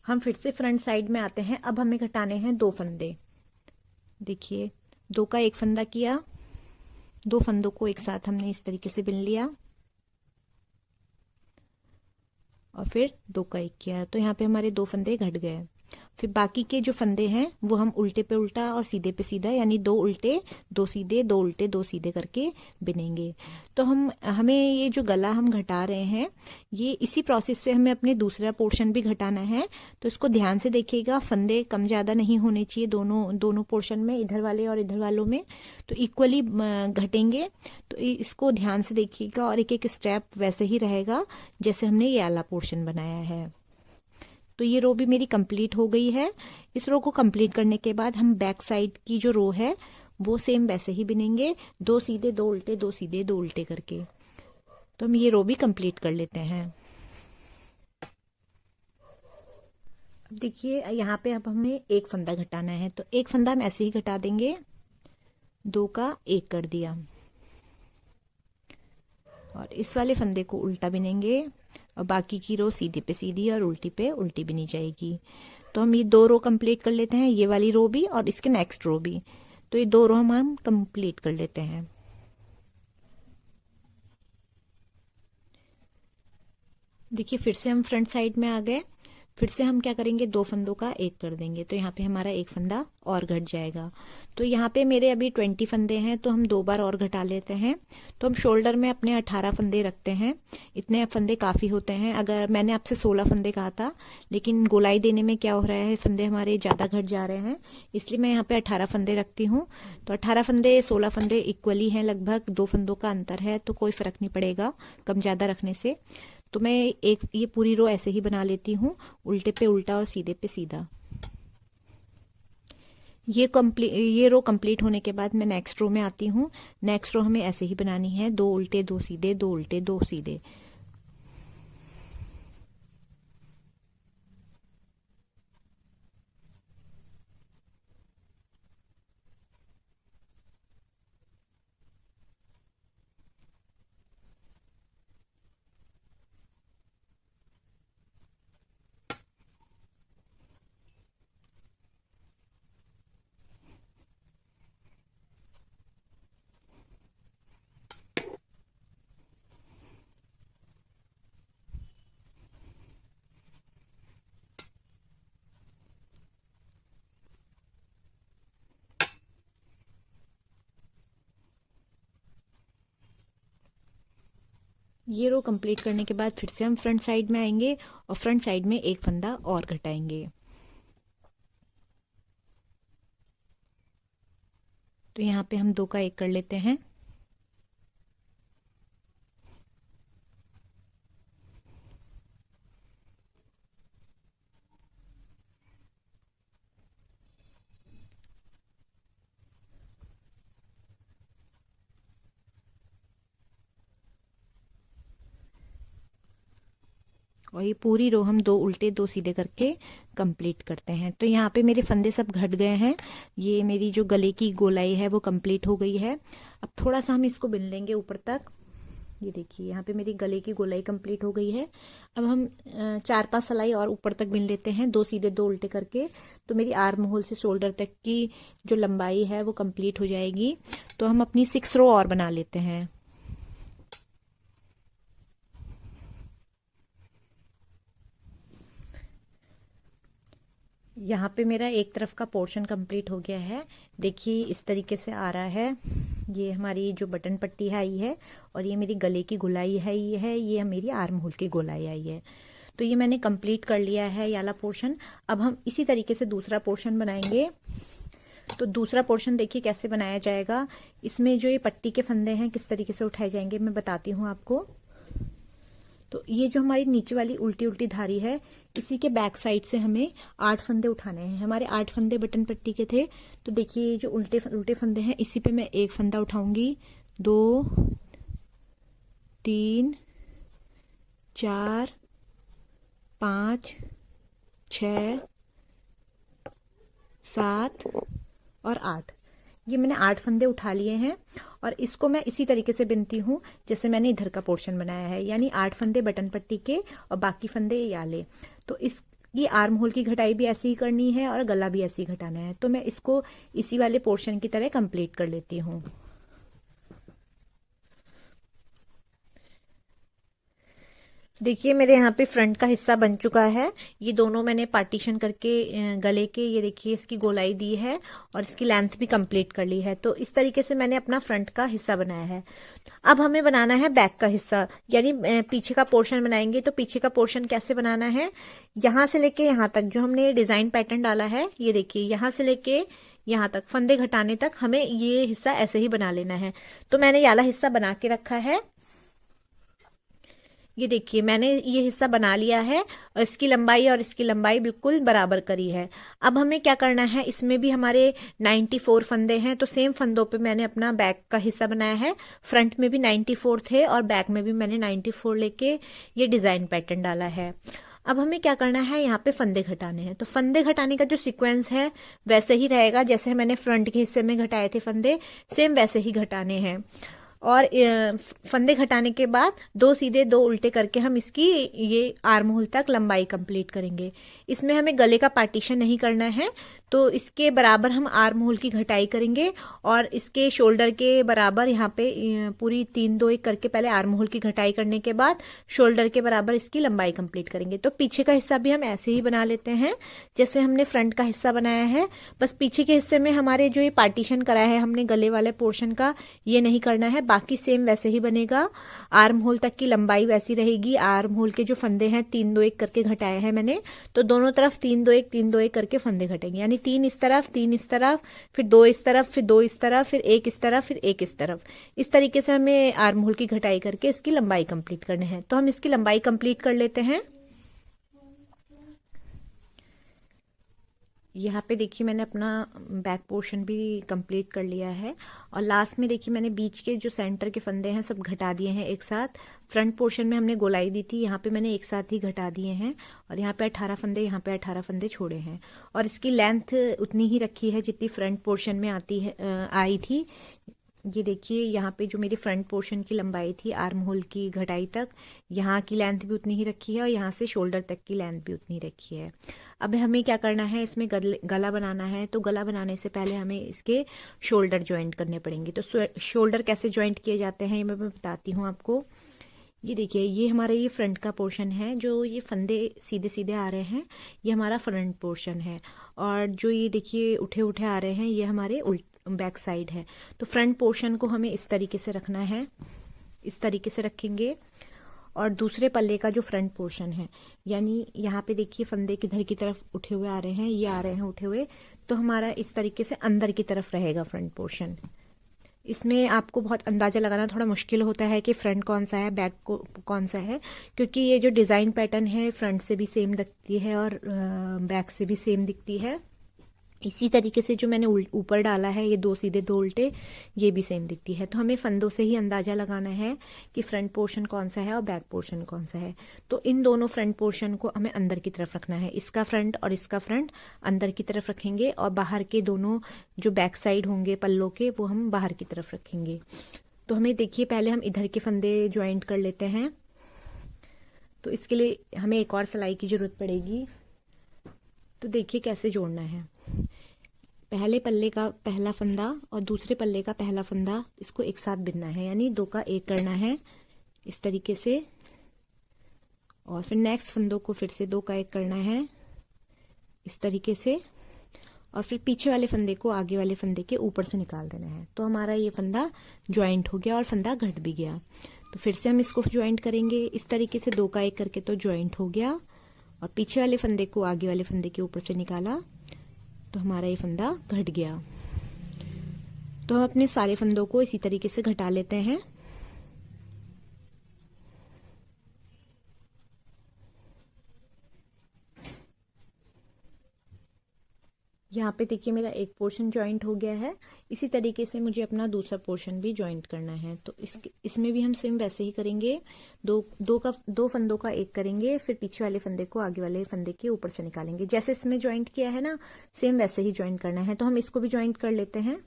हम फिर से फ्रंट साइड में आते हैं। अब हमें घटाने हैं 2 फंदे। देखिए 2 का 1 फंदा किया, 2 फंदों को एक साथ हमने इस तरीके से बिन लिया, और फिर 2 का 1 किया। तो यहाँ पे हमारे 2 फंदे घट गए। फिर बाकी के जो फंदे हैं वो हम उल्टे पे उल्टा और सीधे पे सीधा, यानी 2 उल्टे 2 सीधे 2 उल्टे 2 सीधे करके बिनेंगे। तो हमें ये जो गला हम घटा रहे हैं, ये इसी प्रोसेस से हमें अपने दूसरा पोर्शन भी घटाना है। तो इसको ध्यान से देखिएगा, फंदे कम ज्यादा नहीं होने चाहिए दोनों पोर्शन में, इधर वाले और इधर वालों में, तो इक्वली घटेंगे। तो इसको ध्यान से देखिएगा, और एक एक स्टेप वैसे ही रहेगा जैसे हमने ये वाला पोर्शन बनाया है। तो ये रो भी मेरी कंप्लीट हो गई है। इस रो को कंप्लीट करने के बाद हम बैक साइड की जो रो है वो सेम वैसे ही बिनेंगे, 2 सीधे 2 उल्टे 2 सीधे 2 उल्टे करके। तो हम ये रो भी कंप्लीट कर लेते हैं। अब देखिए यहाँ पे अब हमें 1 फंदा घटाना है। तो 1 फंदा हम ऐसे ही घटा देंगे, 2 का 1 कर दिया, और इस वाले फंदे को उल्टा बिनेंगे, और बाकी की रो सीधे पे सीधी और उल्टी पे उल्टी बिनी जाएगी। तो हम ये 2 रो कंप्लीट कर लेते हैं, ये वाली रो भी और इसके नेक्स्ट रो भी। तो ये 2 रो हम कंप्लीट कर लेते हैं। देखिए फिर से हम फ्रंट साइड में आ गए। फिर से हम क्या करेंगे, 2 फंदों का 1 कर देंगे। तो यहाँ पे हमारा 1 फंदा और घट जाएगा। तो यहाँ पे मेरे अभी 20 फंदे हैं, तो हम 2 बार और घटा लेते हैं। तो हम शोल्डर में अपने 18 फंदे रखते हैं। इतने फंदे काफी होते हैं। अगर मैंने आपसे 16 फंदे कहा था, लेकिन गोलाई देने में क्या हो रहा है, फंदे हमारे ज्यादा घट जा रहे हैं, इसलिए मैं यहाँ पे 18 फंदे रखती हूँ। तो 18 फंदे 16 फंदे इक्वली हैं लगभग, 2 फंदों का अंतर है, तो कोई फर्क नहीं पड़ेगा कम ज्यादा रखने से। तो मैं ये पूरी रो ऐसे ही बना लेती हूँ, उल्टे पे उल्टा और सीधे पे सीधा। ये रो कंप्लीट होने के बाद मैं नेक्स्ट रो में आती हूँ। नेक्स्ट रो हमें ऐसे ही बनानी है, 2 उल्टे 2 सीधे, 2 उल्टे 2 सीधे। ये रो कंप्लीट करने के बाद फिर से हम फ्रंट साइड में आएंगे और फ्रंट साइड में एक फंदा और घटाएंगे। तो यहाँ पे हम 2 का 1 कर लेते हैं। और ये पूरी रो हम 2 उल्टे 2 सीधे करके कंप्लीट करते हैं। तो यहाँ पे मेरे फंदे सब घट गए हैं। ये मेरी जो गले की गोलाई है वो कंप्लीट हो गई है। अब थोड़ा सा हम इसको बिन लेंगे ऊपर तक। ये देखिए यहाँ पे मेरी गले की गोलाई कंप्लीट हो गई है। अब हम 4-5 सिलाई और ऊपर तक बिन लेते हैं, 2 सीधे 2 उल्टे करके। तो मेरी आर्म होल से शोल्डर तक की जो लंबाई है वो कंप्लीट हो जाएगी। तो हम अपनी 6 रो और बना लेते हैं। यहाँ पे मेरा एक तरफ का पोर्शन कंप्लीट हो गया है। देखिए इस तरीके से आ रहा है। ये हमारी जो बटन पट्टी है आई है, और ये मेरी गले की गोलाई है, ये मेरी आर्म होल की गोलाई आई है। तो ये मैंने कंप्लीट कर लिया है ये वाला पोर्शन। अब हम इसी तरीके से दूसरा पोर्शन बनाएंगे। तो दूसरा पोर्शन देखिए कैसे बनाया जाएगा। इसमें जो ये पट्टी के फंदे हैं किस तरीके से उठाए जाएंगे मैं बताती हूँ आपको। तो ये जो हमारी नीचे वाली उल्टी उल्टी धारी है, इसी के बैक साइड से हमें 8 फंदे उठाने हैं। हमारे 8 फंदे बटन पट्टी के थे। तो देखिए जो उल्टे उल्टे फंदे हैं, इसी पे मैं एक फंदा उठाऊंगी, 2 3 4 5 6 7 और 8। ये मैंने 8 फंदे उठा लिए हैं और इसको मैं इसी तरीके से बिनती हूँ जैसे मैंने इधर का पोर्शन बनाया है, यानी 8 फंदे बटन पट्टी के और बाकी फंदे याले। तो इसकी आर्म होल की घटाई भी ऐसी ही करनी है और गला भी ऐसे ही घटाना है। तो मैं इसको इसी वाले पोर्शन की तरह कंप्लीट कर लेती हूँ। देखिए मेरे यहाँ पे फ्रंट का हिस्सा बन चुका है। ये दोनों मैंने पार्टीशन करके गले के, ये देखिए इसकी गोलाई दी है और इसकी लेंथ भी कंप्लीट कर ली है। तो इस तरीके से मैंने अपना फ्रंट का हिस्सा बनाया है। अब हमें बनाना है बैक का हिस्सा, यानी पीछे का पोर्शन बनाएंगे। तो पीछे का पोर्शन कैसे बनाना है, यहाँ से लेके यहाँ तक जो हमने डिजाइन पैटर्न डाला है, ये देखिए यहाँ से लेके यहाँ तक फंदे घटाने तक हमें ये हिस्सा ऐसे ही बना लेना है। तो मैंने ये वाला हिस्सा बना के रखा है। ये देखिए मैंने ये हिस्सा बना लिया है और इसकी लंबाई और इसकी लंबाई बिल्कुल बराबर करी है। अब हमें क्या करना है, इसमें भी हमारे 94 फंदे हैं। तो सेम फंदों पे मैंने अपना बैक का हिस्सा बनाया है। फ्रंट में भी 94 थे और बैक में भी मैंने 94 लेके ये डिजाइन पैटर्न डाला है। अब हमें क्या करना है, यहाँ पे फंदे घटाने हैं। तो फंदे घटाने का जो सीक्वेंस है वैसे ही रहेगा जैसे मैंने फ्रंट के हिस्से में घटाए थे फंदे, सेम वैसे ही घटाने हैं। और फंदे घटाने के बाद 2 सीधे 2 उल्टे करके हम इसकी ये आर्म होल तक लंबाई कंप्लीट करेंगे। इसमें हमें गले का पार्टीशन नहीं करना है, तो इसके बराबर हम आर्म होल की घटाई करेंगे और इसके शोल्डर के बराबर यहाँ पे पूरी 3-2-1 करके पहले आर्म होल की घटाई करने के बाद शोल्डर के बराबर इसकी लंबाई कंप्लीट करेंगे। तो पीछे का हिस्सा भी हम ऐसे ही बना लेते हैं जैसे हमने फ्रंट का हिस्सा बनाया है। बस पीछे के हिस्से में हमारे जो ये पार्टीशन करा है हमने गले वाले पोर्शन का, ये नहीं करना है, बाकी सेम वैसे ही बनेगा। आर्म होल तक की लंबाई वैसी रहेगी। आर्म होल के जो फंदे हैं 3-2-1 करके घटाए हैं मैंने, तो दोनों तरफ 3-2-1 3-2-1 करके फंदे घटेंगे, यानी 3 इस तरफ 3 इस तरफ, फिर 2 इस तरफ, फिर 2 इस तरफ, फिर 1 इस तरफ, फिर 1 इस तरफ। इस तरीके से हमें आर्म होल की घटाई करके इसकी लंबाई कंप्लीट करनी है। तो हम इसकी लंबाई कंप्लीट कर लेते हैं। यहाँ पे देखिए मैंने अपना बैक पोर्शन भी कंप्लीट कर लिया है। और लास्ट में देखिए मैंने बीच के जो सेंटर के फंदे हैं सब घटा दिए हैं एक साथ। फ्रंट पोर्शन में हमने गोलाई दी थी, यहाँ पे मैंने एक साथ ही घटा दिए हैं। और यहाँ पे 18 फंदे, यहाँ पे 18 फंदे छोड़े हैं। और इसकी लेंथ उतनी ही रखी है जितनी फ्रंट पोर्शन में आती है आई थी। ये देखिए यहाँ पे जो मेरी फ्रंट पोर्शन की लंबाई थी आर्म होल की घटाई तक, यहाँ की लेंथ भी उतनी ही रखी है और यहाँ से शोल्डर तक की लेंथ भी उतनी रखी है। अब हमें क्या करना है, इसमें गला बनाना है। तो गला बनाने से पहले हमें इसके शोल्डर ज्वाइंट करने पड़ेंगे। तो शोल्डर कैसे ज्वाइंट किए जाते हैं ये मैं बताती हूँ आपको। ये देखिए ये हमारा ये फ्रंट का पोर्शन है, जो ये फंदे सीधे सीधे आ रहे हैं ये हमारा फ्रंट पोर्शन है। और जो ये देखिए उठे उठे आ रहे हैं ये हमारे बैक साइड है। तो फ्रंट पोर्शन को हमें इस तरीके से रखना है, इस तरीके से रखेंगे। और दूसरे पल्ले का जो फ्रंट पोर्शन है, यानी यहाँ पे देखिए फंदे किधर की तरफ उठे हुए आ रहे हैं, ये आ रहे हैं उठे हुए, तो हमारा इस तरीके से अंदर की तरफ रहेगा फ्रंट पोर्शन। इसमें आपको बहुत अंदाजा लगाना थोड़ा मुश्किल होता है कि फ्रंट कौन सा है बैक को कौन सा है, क्योंकि ये जो डिज़ाइन पैटर्न है फ्रंट से भी सेम दिखती है और बैक से भी सेम दिखती है। इसी तरीके से जो मैंने ऊपर डाला है ये दो सीधे दो उल्टे, ये भी सेम दिखती है। तो हमें फंदों से ही अंदाजा लगाना है कि फ्रंट पोर्शन कौन सा है और बैक पोर्शन कौन सा है। तो इन दोनों फ्रंट पोर्शन को हमें अंदर की तरफ रखना है, इसका फ्रंट और इसका फ्रंट अंदर की तरफ रखेंगे और बाहर के दोनों जो बैक साइड होंगे पल्लों के वो हम बाहर की तरफ रखेंगे। तो हमें देखिए पहले हम इधर के फंदे ज्वाइंट कर लेते हैं। तो इसके लिए हमें एक और सिलाई की जरूरत पड़ेगी। तो देखिए कैसे जोड़ना है। पहले पल्ले का पहला फंदा और दूसरे पल्ले का पहला फंदा इसको एक साथ बिनना है, यानी दो का एक करना है इस तरीके से। और फिर नेक्स्ट फंदों को फिर से दो का एक करना है इस तरीके से। और फिर पीछे वाले फंदे को आगे वाले फंदे के ऊपर से निकाल देना है। तो हमारा ये फंदा ज्वाइंट हो गया और फंदा घट भी गया। तो फिर से हम इसको ज्वाइंट करेंगे इस तरीके से, दो का एक करके तो ज्वाइंट हो गया। और पीछे वाले फंदे को आगे वाले फंदे के ऊपर से निकाला तो हमारा ये फंदा घट गया। तो हम अपने सारे फंदों को इसी तरीके से घटा लेते हैं। यहाँ पे देखिए मेरा एक पोर्शन ज्वाइंट हो गया है। इसी तरीके से मुझे अपना दूसरा पोर्शन भी ज्वाइंट करना है। तो इसमें भी हम सेम वैसे ही करेंगे, दो फंदों का एक करेंगे, फिर पीछे वाले फंदे को आगे वाले फंदे के ऊपर से निकालेंगे। जैसे इसमें ज्वाइंट किया है ना, सेम वैसे ही ज्वाइंट करना है। तो हम इसको भी ज्वाइंट कर लेते हैं।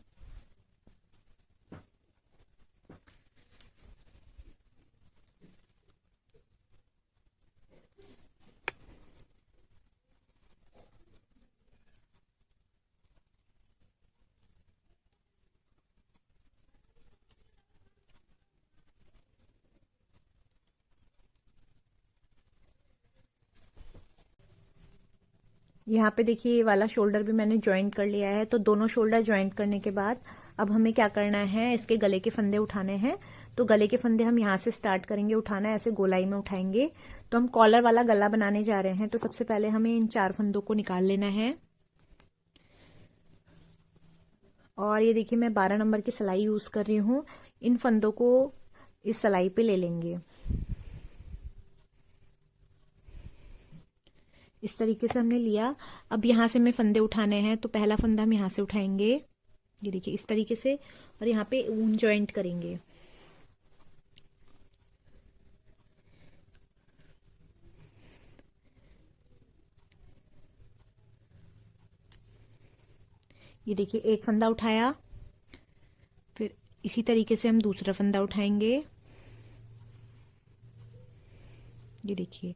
यहाँ पे देखिए ये वाला शोल्डर भी मैंने ज्वाइंट कर लिया है। तो दोनों शोल्डर ज्वाइंट करने के बाद अब हमें क्या करना है, इसके गले के फंदे उठाने हैं। तो गले के फंदे हम यहाँ से स्टार्ट करेंगे उठाना, ऐसे गोलाई में उठाएंगे। तो हम कॉलर वाला गला बनाने जा रहे हैं। तो सबसे पहले हमें इन 4 फंदों को निकाल लेना है। और ये देखिए मैं 12 नंबर की सिलाई यूज कर रही हूँ। इन फंदों को इस सिलाई पे ले लेंगे इस तरीके से हमने लिया। अब यहाँ से हमें फंदे उठाने हैं। तो पहला फंदा हम यहाँ से उठाएंगे, ये देखिए इस तरीके से, और यहाँ पे ऊन ज्वाइंट करेंगे। ये देखिए एक फंदा उठाया, फिर इसी तरीके से हम दूसरा फंदा उठाएंगे, ये देखिए।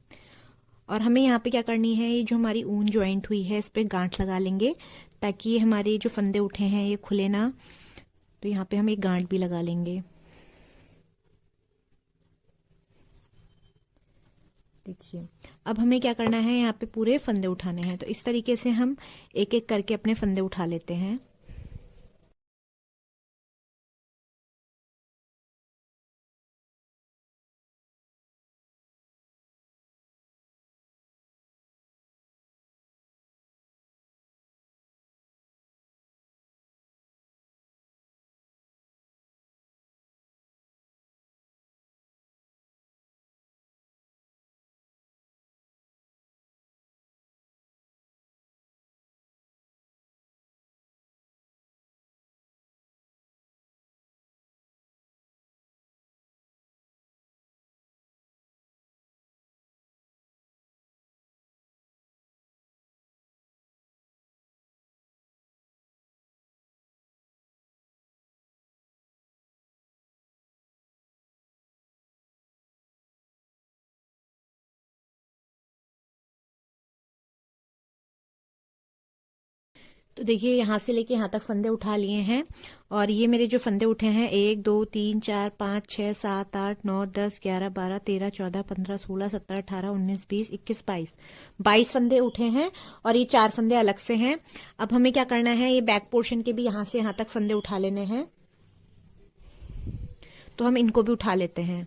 और हमें यहाँ पे क्या करनी है, ये जो हमारी ऊन ज्वाइंट हुई है इस पे गांठ लगा लेंगे ताकि ये हमारे जो फंदे उठे हैं ये खुले ना। तो यहाँ पे हम एक गांठ भी लगा लेंगे, देखिए। अब हमें क्या करना है, यहाँ पे पूरे फंदे उठाने हैं। तो इस तरीके से हम एक एक करके अपने फंदे उठा लेते हैं। तो देखिए यहाँ से लेके यहाँ तक फंदे उठा लिए हैं और ये मेरे जो फंदे उठे हैं 1 2 3 4 5 6 7 8 9 10 11 12 13 14 15 16 17 18 19 20 21 22 फंदे उठे हैं और ये 4 फंदे अलग से हैं। अब हमें क्या करना है, ये बैक पोर्शन के भी यहाँ से यहाँ तक फंदे उठा लेने हैं, तो हम इनको भी उठा लेते हैं।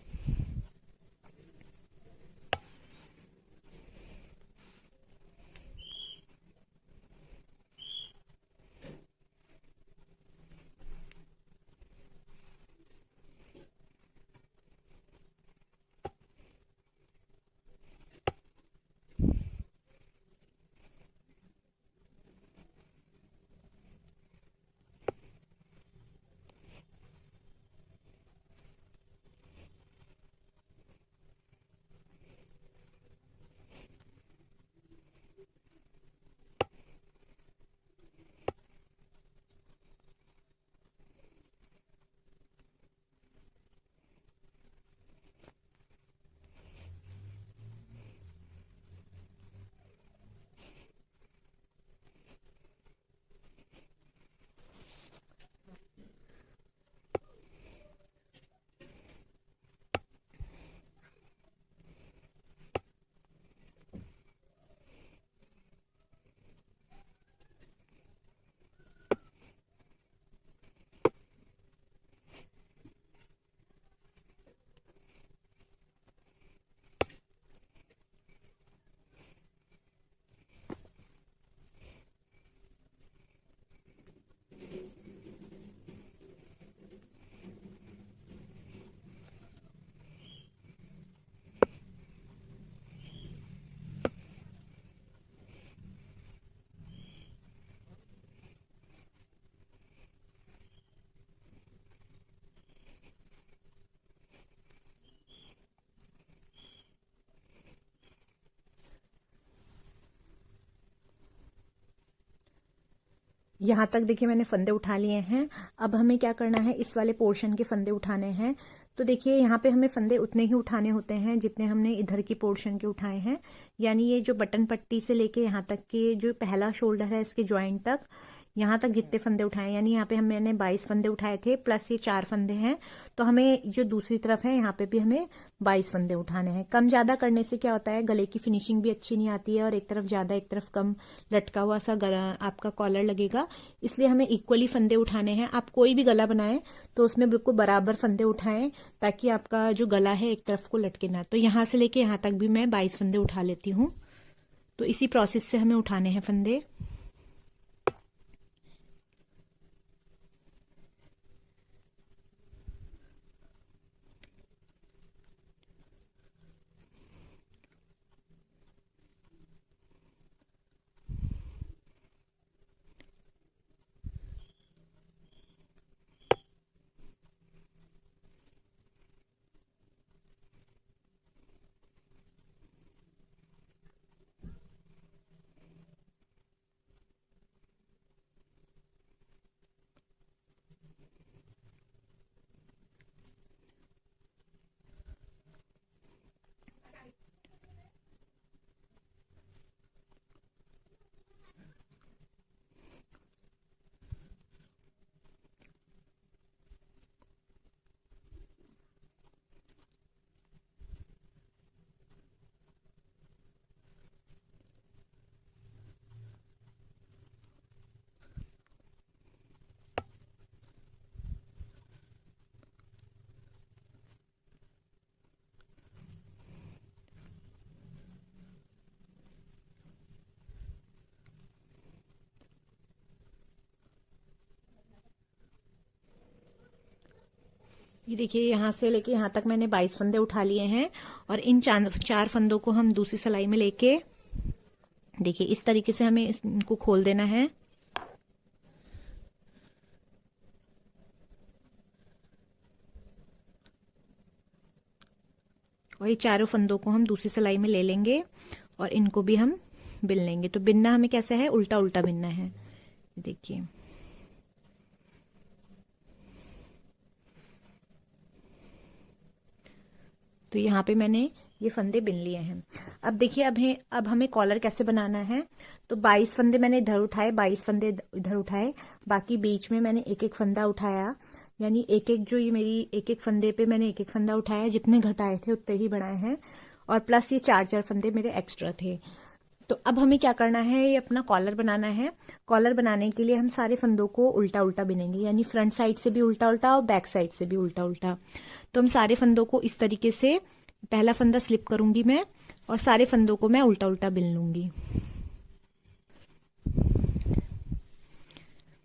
यहाँ तक देखिए मैंने फंदे उठा लिए हैं। अब हमें क्या करना है, इस वाले पोर्शन के फंदे उठाने हैं। तो देखिए यहाँ पे हमें फंदे उतने ही उठाने होते हैं जितने हमने इधर की पोर्शन के उठाए हैं, यानी ये जो बटन पट्टी से लेके यहाँ तक के जो पहला शोल्डर है इसके ज्वाइंट तक, यहाँ तक जितने फंदे उठाए, यानी यहाँ पे मैंने 22 फंदे उठाए थे प्लस ये 4 फंदे हैं, तो हमें जो दूसरी तरफ है यहाँ पे भी हमें 22 फंदे उठाने हैं। कम ज्यादा करने से क्या होता है, गले की फिनिशिंग भी अच्छी नहीं आती है और एक तरफ ज्यादा एक तरफ कम लटका हुआ सा गला आपका कॉलर लगेगा, इसलिए हमें इक्वली फंदे उठाने हैं। आप कोई भी गला बनाएं तो उसमें बिल्कुल बराबर फंदे उठाएं ताकि आपका जो गला है एक तरफ को लटके ना। तो यहाँ से लेके यहाँ तक भी मैं 22 फंदे उठा लेती हूँ। तो इसी प्रोसेस से हमें उठाने हैं फंदे। ये देखिए यहाँ से लेके यहाँ तक मैंने 22 फंदे उठा लिए हैं और इन 4 फंदों को हम दूसरी सिलाई में लेके देखिए इस तरीके से हमें इनको खोल देना है। और ये चारों फंदों को हम दूसरी सिलाई में ले लेंगे और इनको भी हम बिन लेंगे। तो बिनना हमें कैसा है, उल्टा उल्टा बिनना है। देखिए तो यहाँ पे मैंने ये फंदे बिन लिए हैं। अब देखिए अब हमें कॉलर कैसे बनाना है। तो 22 फंदे मैंने इधर उठाए, 22 फंदे इधर उठाए, बाकी बीच में मैंने एक एक फंदा उठाया, यानी एक एक जो ये मेरी एक एक फंदे पे मैंने एक एक फंदा उठाया, जितने घटाए थे उतने ही बढ़ाए हैं, और प्लस ये 4 फंदे मेरे एक्स्ट्रा थे। तो अब हमें क्या करना है, ये अपना कॉलर बनाना है। कॉलर बनाने के लिए हम सारे फंदों को उल्टा उल्टा बिनेंगे, यानी फ्रंट साइड से भी उल्टा उल्टा और बैक साइड से भी उल्टा उल्टा। तो हम सारे फंदों को इस तरीके से, पहला फंदा स्लिप करूंगी मैं और सारे फंदों को मैं उल्टा उल्टा बिन लूंगी।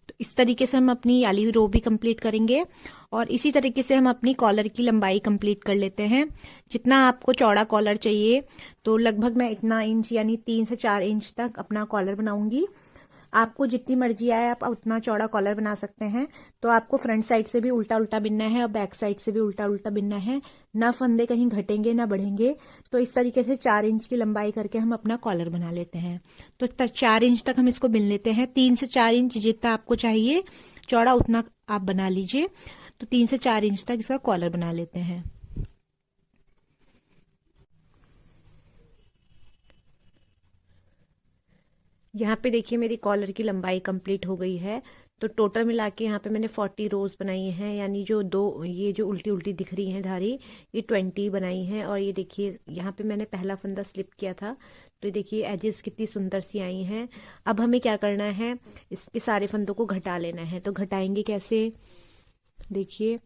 तो इस तरीके से हम अपनी वाली रो भी कंप्लीट करेंगे और इसी तरीके से हम अपनी कॉलर की लंबाई कंप्लीट कर लेते हैं। जितना आपको चौड़ा कॉलर चाहिए, तो लगभग मैं इतना इंच यानी 3 से 4 इंच तक अपना कॉलर बनाऊंगी। आपको जितनी मर्जी आए आप उतना चौड़ा कॉलर बना सकते हैं। तो आपको फ्रंट साइड से भी उल्टा उल्टा बिनना है और बैक साइड से भी उल्टा उल्टा बिनना है, ना फंदे कहीं घटेंगे ना बढ़ेंगे। तो इस तरीके से 4 इंच की लंबाई करके हम अपना कॉलर बना लेते हैं। तो 4 इंच तक हम इसको बिन लेते हैं। 3 से 4 इंच जितना आपको चाहिए चौड़ा उतना आप बना लीजिए। तो 3 से 4 इंच तक इसका कॉलर बना लेते हैं। यहाँ पे देखिए मेरी कॉलर की लंबाई कंप्लीट हो गई है। तो टोटल मिला के यहाँ पे मैंने 40 रोज बनाई हैं, यानी जो दो ये जो उल्टी उल्टी दिख रही हैं धारी, ये 20 बनाई हैं। और ये देखिए यहाँ पे मैंने पहला फंदा स्लिप किया था, तो ये देखिए एजेस कितनी सुंदर सी आई हैं। अब हमें क्या करना है, इसके सारे फंदों को घटा लेना है। तो घटाएंगे कैसे, देखिए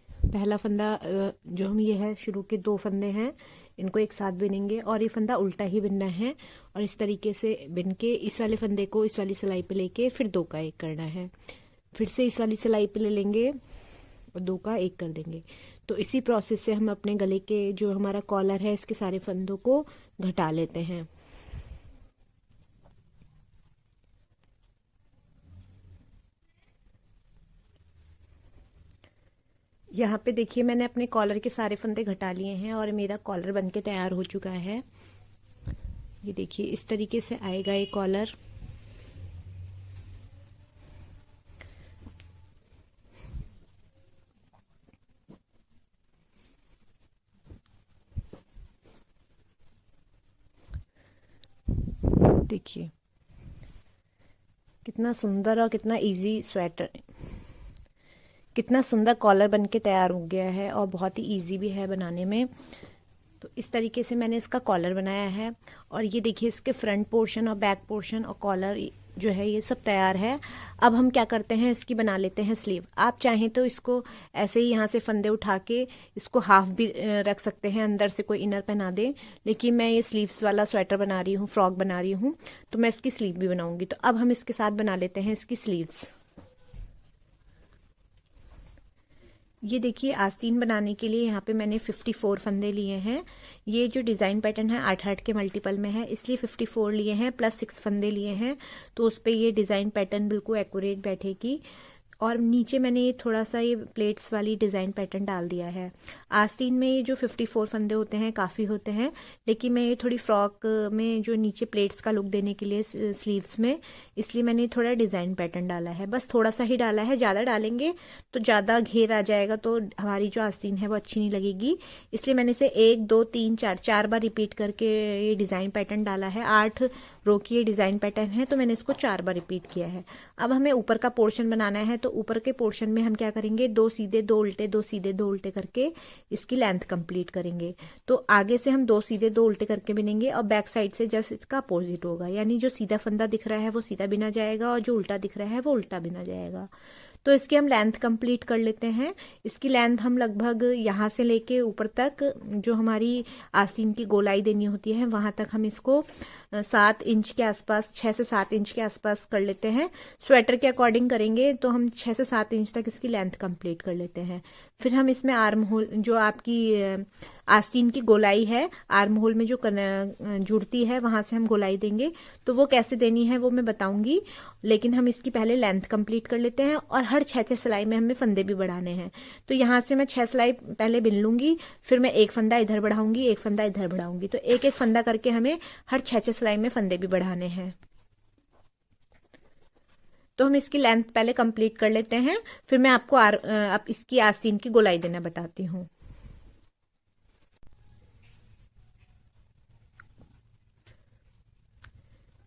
पहला फंदा जो हम ये है शुरू के 2 फंदे हैं, इनको एक साथ बिनेंगे और ये फंदा उल्टा ही बिनना है। और इस तरीके से बिन के इस वाले फंदे को इस वाली सिलाई पे लेके फिर 2 का 1 करना है, फिर से इस वाली सिलाई पे ले लेंगे और 2 का 1 कर देंगे। तो इसी प्रोसेस से हम अपने गले के जो हमारा कॉलर है इसके सारे फंदों को घटा लेते हैं। यहाँ पे देखिए मैंने अपने कॉलर के सारे फंदे घटा लिए हैं और मेरा कॉलर बनके तैयार हो चुका है। ये देखिए इस तरीके से आएगा ये कॉलर। देखिए कितना सुंदर और कितना इजी स्वेटर, कितना सुंदर कॉलर बनके तैयार हो गया है और बहुत ही इजी भी है बनाने में। तो इस तरीके से मैंने इसका कॉलर बनाया है और ये देखिए इसके फ्रंट पोर्शन और बैक पोर्शन और कॉलर जो है ये सब तैयार है। अब हम क्या करते हैं, इसकी बना लेते हैं स्लीव। आप चाहें तो इसको ऐसे ही यहाँ से फंदे उठा के इसको हाफ भी रख सकते हैं, अंदर से कोई इनर पहना दे। लेकिन मैं ये स्लीव्स वाला स्वेटर बना रही हूँ, फ्रॉक बना रही हूँ, तो मैं इसकी स्लीव भी बनाऊंगी। तो अब हम इसके साथ बना लेते हैं इसकी स्लीव्स। ये देखिए आस्तीन बनाने के लिए यहाँ पे मैंने 54 फंदे लिए हैं। ये जो डिज़ाइन पैटर्न है 8-8 के मल्टीपल में है, इसलिए 54 लिए हैं प्लस 6 फंदे लिए हैं। तो उस पर ये डिज़ाइन पैटर्न बिल्कुल एक्यूरेट बैठेगी। और नीचे मैंने ये थोड़ा सा ये प्लेट्स वाली डिज़ाइन पैटर्न डाल दिया है। आस्तीन में ये जो 54 फंदे होते हैं काफ़ी होते हैं, लेकिन मैं ये थोड़ी फ्रॉक में जो नीचे प्लेट्स का लुक देने के लिए स्लीव्स में, इसलिए मैंने थोड़ा डिज़ाइन पैटर्न डाला है। बस थोड़ा सा ही डाला है, ज़्यादा डालेंगे तो ज़्यादा घेर आ जाएगा, तो हमारी जो आस्तीन है वो अच्छी नहीं लगेगी। इसलिए मैंने इसे 1 2 3 4 बार रिपीट करके ये डिज़ाइन पैटर्न डाला है। 8 रो की ये डिज़ाइन पैटर्न है, तो मैंने इसको 4 बार रिपीट किया है। अब हमें ऊपर का पोर्शन बनाना है, तो ऊपर के पोर्शन में हम क्या करेंगे, 2 सीधे 2 उल्टे 2 सीधे 2 उल्टे करके इसकी लेंथ कंप्लीट करेंगे। तो आगे से हम 2 सीधे 2 उल्टे करके बिनेंगे और बैक साइड से जस्ट इसका अपोजिट होगा, यानी जो सीधा फंदा दिख रहा है वो सीधा बिना जाएगा और जो उल्टा दिख रहा है वो उल्टा बिना जाएगा। तो इसकी हम लेंथ कंप्लीट कर लेते हैं। इसकी लेंथ हम लगभग यहाँ से लेके ऊपर तक जो हमारी आस्तीन की गोलाई देनी होती है वहां तक हम इसको 7 इंच के आसपास, 6 से 7 इंच के आसपास कर लेते हैं। स्वेटर के अकॉर्डिंग करेंगे तो हम 6 से 7 इंच तक इसकी लेंथ कंप्लीट कर लेते हैं। फिर हम इसमें आर्म होल, जो आपकी आस्तीन की गोलाई है, आर्म होल में जो जुड़ती है वहां से हम गोलाई देंगे। तो वो कैसे देनी है वो मैं बताऊंगी, लेकिन हम इसकी पहले लेंथ कंप्लीट कर लेते हैं। और हर 6-6 सिलाई में हमें फंदे भी बढ़ाने हैं। तो यहाँ से मैं 6 सिलाई पहले बिन लूंगी, फिर मैं एक फंदा इधर बढ़ाऊंगी, एक फंदा इधर बढ़ाऊंगी। तो एक एक फंदा करके हमें हर 6-6 सिलाई में फंदे भी बढ़ाने हैं। तो हम इसकी लेंथ पहले कंप्लीट कर लेते हैं, फिर मैं आपको आप इसकी आस्तीन की गोलाई देना बताती हूँ।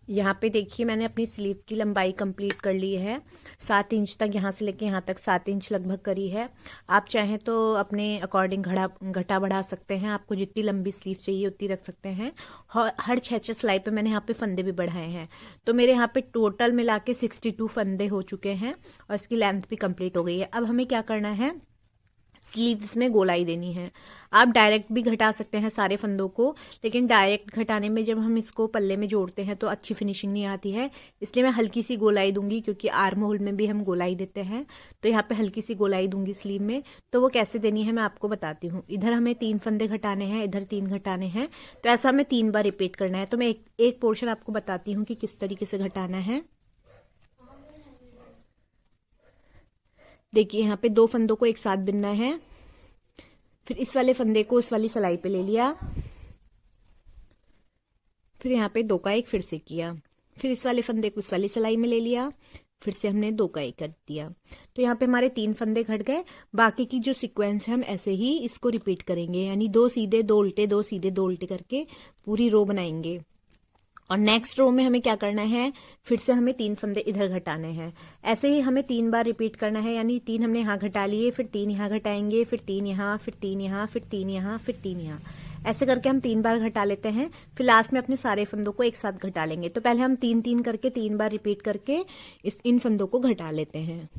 यहाँ पे देखिए मैंने अपनी स्लीव की लंबाई कंप्लीट कर ली है। 7 इंच तक, यहाँ से लेके यहाँ तक 7 इंच लगभग करी है। आप चाहें तो अपने अकॉर्डिंग घटा बढ़ा सकते हैं। आपको जितनी लंबी स्लीव चाहिए उतनी रख सकते हैं। हर 6 सिलाई पे मैंने यहाँ पे फंदे भी बढ़ाए हैं। तो मेरे यहाँ पे टोटल मिला के 62 फंदे हो चुके हैं और इसकी लेंथ भी कंप्लीट हो गई है। अब हमें क्या करना है, स्लीव्स में गोलाई देनी है। आप डायरेक्ट भी घटा सकते हैं सारे फंदों को, लेकिन डायरेक्ट घटाने में जब हम इसको पल्ले में जोड़ते हैं तो अच्छी फिनिशिंग नहीं आती है। इसलिए मैं हल्की सी गोलाई दूंगी, क्योंकि आर्म होल में भी हम गोलाई देते हैं। तो यहाँ पे हल्की सी गोलाई दूंगी स्लीव में। तो वो कैसे देनी है मैं आपको बताती हूँ। इधर हमें 3 फंदे घटाने हैं, इधर 3 घटाने हैं। तो ऐसा हमें 3 बार रिपीट करना है। तो मैं एक पोर्शन आपको बताती हूँ कि किस तरीके से घटाना है। देखिए यहाँ पे 2 फंदों को एक साथ बिनना है। फिर इस वाले फंदे को इस वाली सिलाई पे ले लिया। फिर यहाँ पे 2 का 1 फिर से किया। फिर इस वाले फंदे को इस वाली सिलाई में ले लिया। फिर से हमने 2 का 1 कर दिया। तो यहाँ पे हमारे 3 फंदे घट गए। बाकी की जो सीक्वेंस है हम ऐसे ही इसको रिपीट करेंगे, यानी 2 सीधे 2 उल्टे, 2 सीधे 2 उल्टे करके पूरी रो बनाएंगे। और नेक्स्ट रो में हमें क्या करना है, फिर से हमें 3 फंदे इधर घटाने हैं। ऐसे ही हमें 3 बार रिपीट करना है, यानी 3 हमने यहाँ घटा लिए, फिर 3 यहाँ घटाएंगे, फिर 3 यहाँ, फिर 3 यहाँ, फिर 3 यहाँ, फिर 3 यहाँ। ऐसे करके हम 3 बार घटा लेते हैं। फिर लास्ट में अपने सारे फंदों को एक साथ घटा लेंगे। तो पहले हम 3-3 करके 3 बार रिपीट करके इन फंदों को घटा लेते हैं।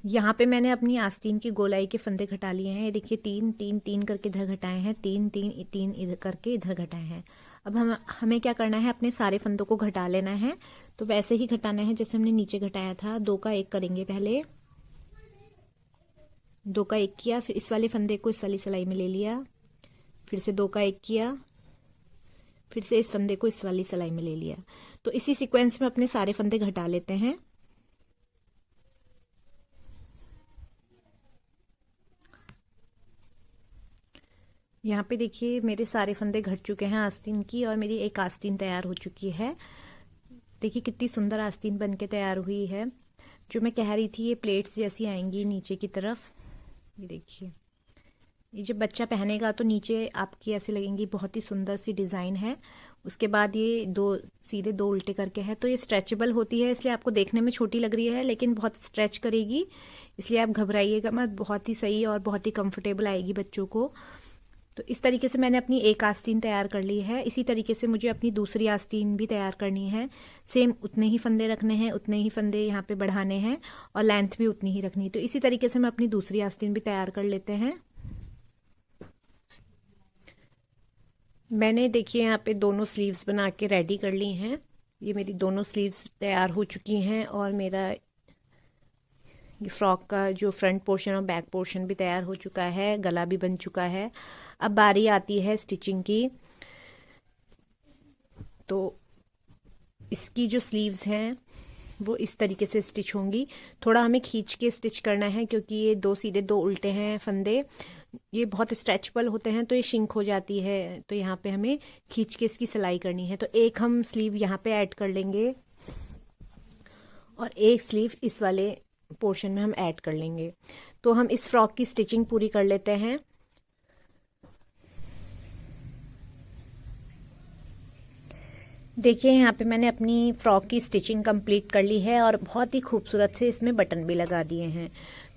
यहाँ पे मैंने अपनी आस्तीन की गोलाई के फंदे घटा लिए हैं। ये देखिए 3-3-3 करके इधर घटाए हैं, 3-3-3 इधर करके इधर घटाए हैं। अब हमें क्या करना है, अपने सारे फंदों को घटा लेना है। तो वैसे ही घटाना है जैसे हमने नीचे घटाया था। 2 का 1 करेंगे पहले। 2 का 1 किया, फिर इस वाले फंदे को इस वाली सिलाई में ले लिया। फिर से 2 का 1 किया, फिर से इस फंदे को इस वाली सिलाई में ले लिया। तो इसी सीक्वेंस में अपने सारे फंदे घटा लेते हैं। यहाँ पे देखिए मेरे सारे फंदे घट चुके हैं आस्तीन की, और मेरी एक आस्तीन तैयार हो चुकी है। देखिए कितनी सुंदर आस्तीन बन के तैयार हुई है। जो मैं कह रही थी ये प्लेट्स जैसी आएंगी नीचे की तरफ। ये देखिए, ये जब बच्चा पहनेगा तो नीचे आपकी ऐसे लगेंगी, बहुत ही सुंदर सी डिज़ाइन है। उसके बाद ये 2 सीधे 2 उल्टे करके है। तो ये स्ट्रेचेबल होती है, इसलिए आपको देखने में छोटी लग रही है लेकिन बहुत स्ट्रेच करेगी, इसलिए आप घबराइएगा मत। बहुत ही सही और बहुत ही कंफर्टेबल आएगी बच्चों को। तो इस तरीके से मैंने अपनी एक आस्तीन तैयार कर ली है। इसी तरीके से मुझे अपनी दूसरी आस्तीन भी तैयार करनी है। सेम उतने ही फंदे रखने हैं, उतने ही फंदे यहाँ पे बढ़ाने हैं और लेंथ भी उतनी ही रखनी है। तो इसी तरीके से मैं अपनी दूसरी आस्तीन भी तैयार कर लेते हैं। मैंने देखिए यहाँ पे दोनों स्लीव्स बना के रेडी कर ली हैं। ये मेरी दोनों स्लीव्स तैयार हो चुकी हैं और मेरा ये फ्रॉक का जो फ्रंट पोर्शन और बैक पोर्शन भी तैयार हो चुका है, गला भी बन चुका है। अब बारी आती है स्टिचिंग की। तो इसकी जो स्लीव्स हैं वो इस तरीके से स्टिच होंगी। थोड़ा हमें खींच के स्टिच करना है, क्योंकि ये 2 सीधे 2 उल्टे हैं फंदे। ये बहुत स्ट्रेचबल होते हैं तो ये शिंक हो जाती है। तो यहाँ पे हमें खींच के इसकी सिलाई करनी है। तो एक हम स्लीव यहाँ पे ऐड कर लेंगे और एक स्लीव इस वाले पोर्शन में हम ऐड कर लेंगे। तो हम इस फ्रॉक की स्टिचिंग पूरी कर लेते हैं। देखिए यहाँ पे मैंने अपनी फ्रॉक की स्टिचिंग कंप्लीट कर ली है और बहुत ही खूबसूरत से इसमें बटन भी लगा दिए हैं।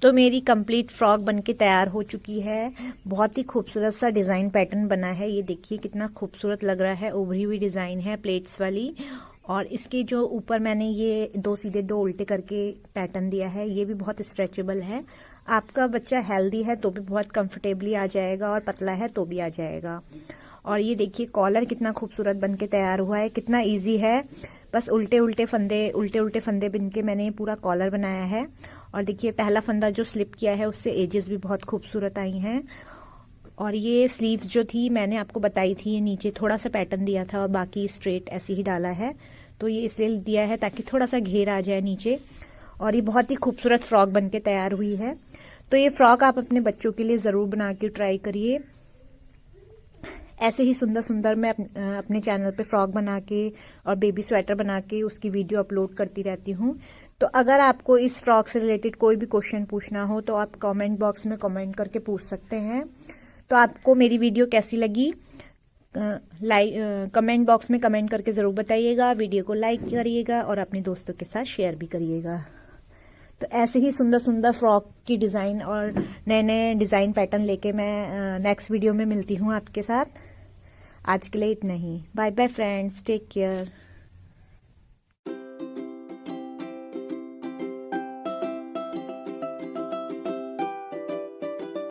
तो मेरी कंप्लीट फ्रॉक बनके तैयार हो चुकी है। बहुत ही खूबसूरत सा डिज़ाइन पैटर्न बना है। ये देखिए कितना खूबसूरत लग रहा है। उभरी हुई डिज़ाइन है प्लेट्स वाली, और इसके जो ऊपर मैंने ये 2 सीधे 2 उल्टे करके पैटर्न दिया है, ये भी बहुत स्ट्रेचेबल है। आपका बच्चा हेल्दी है तो भी बहुत कंफर्टेबली आ जाएगा और पतला है तो भी आ जाएगा। और ये देखिए कॉलर कितना खूबसूरत बन के तैयार हुआ है, कितना इजी है। बस उल्टे उल्टे फंदे बिन के मैंने पूरा कॉलर बनाया है। और देखिए पहला फंदा जो स्लिप किया है उससे एजेस भी बहुत खूबसूरत आई हैं। और ये स्लीव्स जो थी मैंने आपको बताई थी, ये नीचे थोड़ा सा पैटर्न दिया था और बाकी स्ट्रेट ऐसे ही डाला है। तो ये इसलिए दिया है ताकि थोड़ा सा घेर आ जाए नीचे। और ये बहुत ही खूबसूरत फ्रॉक बन के तैयार हुई है। तो ये फ्रॉक आप अपने बच्चों के लिए ज़रूर बना के ट्राई करिए। ऐसे ही सुंदर सुंदर मैं अपने चैनल पे फ्रॉक बना के और बेबी स्वेटर बना के उसकी वीडियो अपलोड करती रहती हूँ। तो अगर आपको इस फ्रॉक से रिलेटेड कोई भी क्वेश्चन पूछना हो तो आप कमेंट बॉक्स में कमेंट करके पूछ सकते हैं। तो आपको मेरी वीडियो कैसी लगी कमेंट बॉक्स में कमेंट करके ज़रूर बताइएगा। वीडियो को लाइक करिएगा और अपने दोस्तों के साथ शेयर भी करिएगा। तो ऐसे ही सुंदर सुंदर फ्रॉक की डिज़ाइन और नए नए डिज़ाइन पैटर्न लेके मैं नेक्स्ट वीडियो में मिलती हूँ आपके साथ। आज के लिए इतना ही। Bye bye friends, take care.